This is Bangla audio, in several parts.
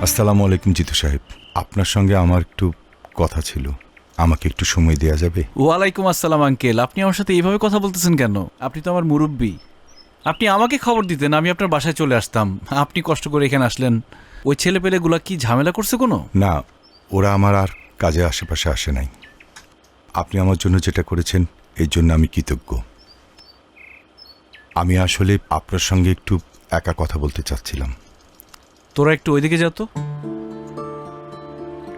আসসালামু আলাইকুম জিতু সাহেব, আপনার সঙ্গে আমার একটু কথা ছিল, আমাকে একটু সময় দেওয়া যাবে? ওয়ালাইকুম আসসালাম আঙ্কেল, আপনি আমার সাথে এইভাবে কথা বলতেছেন কেন? আপনি তো আমার মুরব্বী। আপনি আমাকে খবর দিতেন, আমি আপনার বাসায় চলে আসতাম। আপনি কষ্ট করে এখানে আসলেন। ওই ছেলেপেলেগুলা কি ঝামেলা করছে কোনো? না, ওরা আমার আর কাজে আশেপাশে আসে নাই। আপনি আমার জন্য যেটা করেছেন এর জন্য আমি কৃতজ্ঞ। আমি আসলে আপনার সঙ্গে একটু একা কথা বলতে চাচ্ছিলাম। তোরা একটু ওইদিকে যা তো।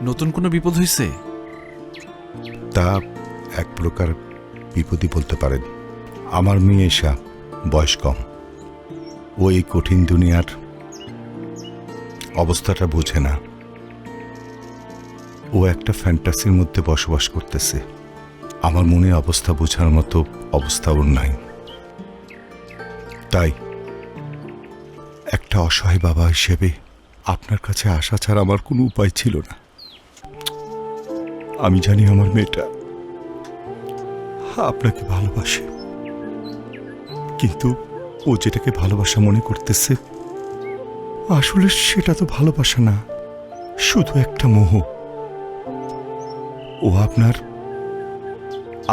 নতুন কোনো বিপদ হয়েছে? তা এক প্রকার বিপদই বলতে পারেন। আমার মেয়ে এসা বয়স কম, ও এই কঠিন দুনিয়ার অবস্থাটা বোঝে না। ও একটা ফ্যান্টাসির মধ্যে বসবাস করতেছে। আমার মনে অবস্থা বোঝার মতো অবস্থা ওর নাই। তাই একটা অসহায় বাবা হিসেবে আপনার কাছে আসা ছাড়া আমার কোনো উপায় ছিল না। আমি জানি আমার মেয়েটা আপনাকে ভালোবাসে, কিন্তু ও যেটাকে ভালোবাসা মনে করতেছে আসলে সেটা তো ভালোবাসা না, শুধু একটা মোহ। ও আপনার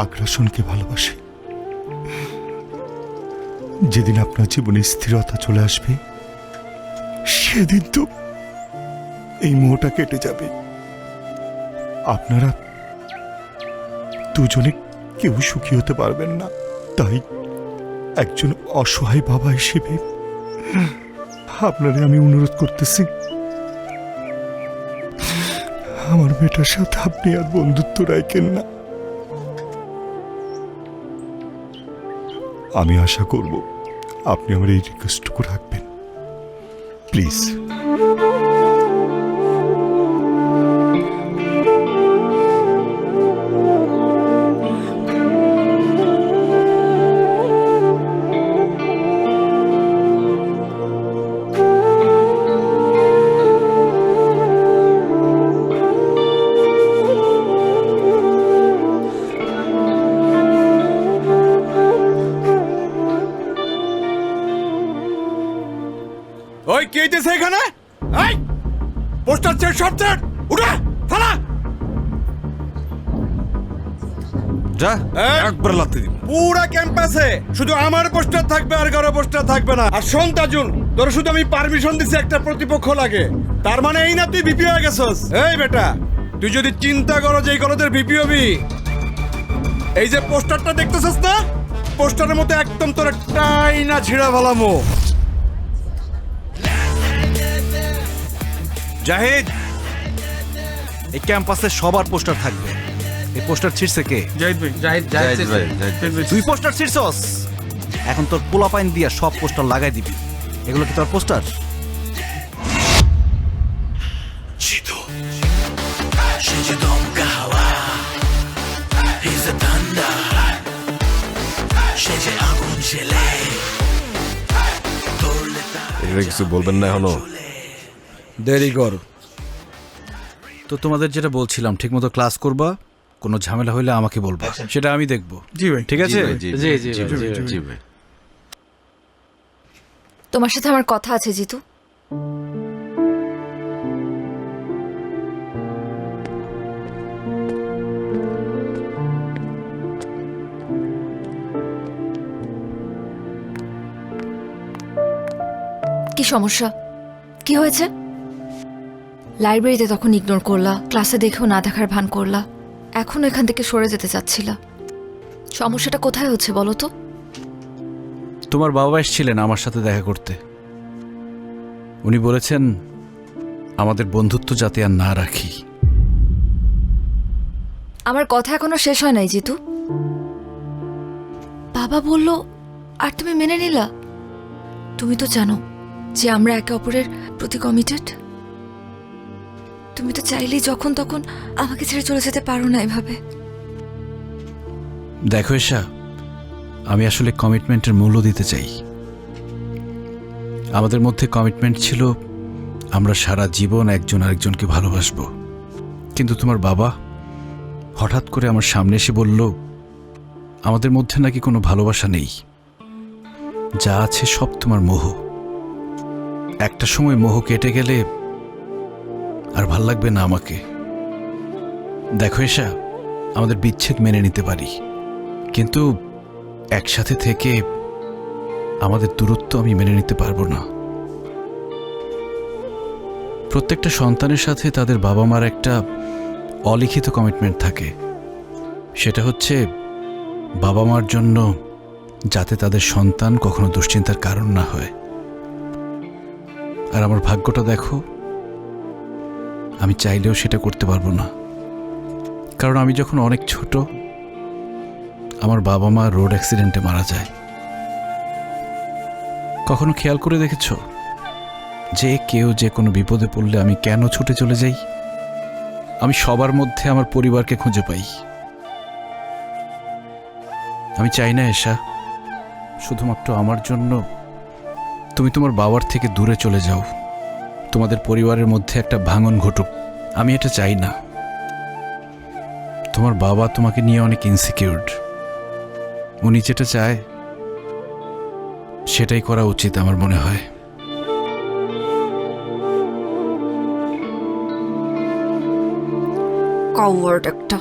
আগ্রাসনকে ভালোবাসে। যেদিন আপনার জীবনে স্থিরতা চলে আসবে সেদিন তো এই মোহটা কেটে যাবে। আপনারা দুজনে কেউ সুখী হতে পারবেন না। তাই একজন অসহায় বাবা হিসেবে আপনারে আমি অনুরোধ করতেছি, আমার মেয়েটার সাথে আপনি আর বন্ধুত্ব রাখেন না। আমি আশা করব আপনি আমার এই রিকোয়েস্টটুকু রাখবেন, প্লিজ। ওই কে দিছে এখানে? এই পোস্টার চেক সব চেক উঠা ফালা যা একবার লাত্তি দিব। পুরা ক্যাম্পাসে শুধু আমার পোস্টার থাকবে, আর কারো পোস্টার থাকবে না। আর শোন তাজুল, তোর শুধু আমি পারমিশন দিছি, একটা প্রতিপক্ষ লাগে। তার মানে এই না তুই ভিপি হয়ে গেছস? এই বেটা, তুই যদি চিন্তা করো যে এই কলেজের ভিপি হবি, এই যে পোস্টারটা দেখতেছস না, পোস্টারের মতো একদম তোর একটাই না ছিঁড়া ভালামো। জাহিদ, এই ক্যাম্পাসে সবার পোস্টার থাকবে। এই পোস্টার ছিঁড়ছে কে? জাহিদ ভাই, জাহিদ ভাই। তুই পোস্টার ছিঁড়ছস? এখন তোর পোলাপাইন দিয়া সব পোস্টার লাগাই দিবি। এগুলো কি তোর পোস্টার? এটা কিছু বলবেন না এখনো? দেরি কর। তো তোমাদের যেটা বলছিলাম, ঠিকমতো ক্লাস করবা, কোনো ঝামেলা হইলে আমাকে বলবা, সেটা আমি দেখব। জি ভাই। ঠিক আছে? জি ভাই। তোমার সাথে আমার কথা আছে জিতু। কি সমস্যা? কি হয়েছে? লাইব্রেরিতে তখন ইগনোর করলা, ক্লাসে দেখেও না দেখার ভান করলা, এখন এখান থেকে সরে যেতে চাচ্ছিলা। সমস্যাটা কোথায় হচ্ছে বলো তো? তোমার বাবা এসেছিলেন আমার সাথে দেখা করতে। উনি বলেছেন আমাদের বন্ধুত্ব যাতে আর না রাখি। আমার কথা এখনো শেষ হয় নাই জিতু। বাবা বলল আর তুমি মেনে নিলা? তুমি তো জানো যে আমরা একে অপরের প্রতি কমিটেড। তুমি তো চাইলেই যখন তখন আমাকে ছেড়ে চলে যেতে পারো না এভাবে। দেখো এশা, আমি আসলে কমিটমেন্টের মূল্য দিতে চাই। আমাদের মধ্যে কমিটমেন্ট ছিল আমরা সারা জীবন একজন আরেকজনকে ভালোবাসবো। কিন্তু তোমার বাবা হঠাৎ করে আমার সামনে এসে বলল আমাদের মধ্যে নাকি কোনো ভালোবাসা নেই, যা আছে সব তোমার মোহ। একটা সময় মোহ কেটে গেলে আর ভাল লাগবে না আমাকে। দেখো এশা, আমাদের বিচ্ছেদ মেনে নিতে পারি, কিন্তু একসাথে থেকে আমাদের দূরত্ব আমি মেনে নিতে পারবো না। প্রত্যেকটা সন্তানের সাথে তাদের বাবা মার একটা অলিখিত কমিটমেন্ট থাকে, সেটা হচ্ছে বাবা মার জন্য যাতে তাদের সন্তান কখনো দুশ্চিন্তার কারণ না হয়। আর আমার ভাগ্যটা দেখো, আমি চাইলেও সেটা করতে পারবো না, কারণ আমি যখন অনেক ছোট আমার বাবা মা রোড অ্যাক্সিডেন্টে মারা যায়। কখনো খেয়াল করে দেখেছো যে কেউ যে কোনো বিপদে পড়লে আমি কেন ছুটে চলে যাই? আমি সবার মধ্যে আমার পরিবারকে খুঁজে পাই। আমি চাই না এশা শুধুমাত্র আমার জন্য তুমি তোমার বাবার থেকে দূরে চলে যাও, তোমাদের পরিবারের মধ্যে একটা ভাঙন ঘটুক। আমি এটা চাই না। তোমার বাবা তোমাকে নিয়ে অনেক ইনসিকিউরড। উনি যেটা চায় সেটাই করা উচিত আমার মনে হয়। কাওয়ার্ড একটা।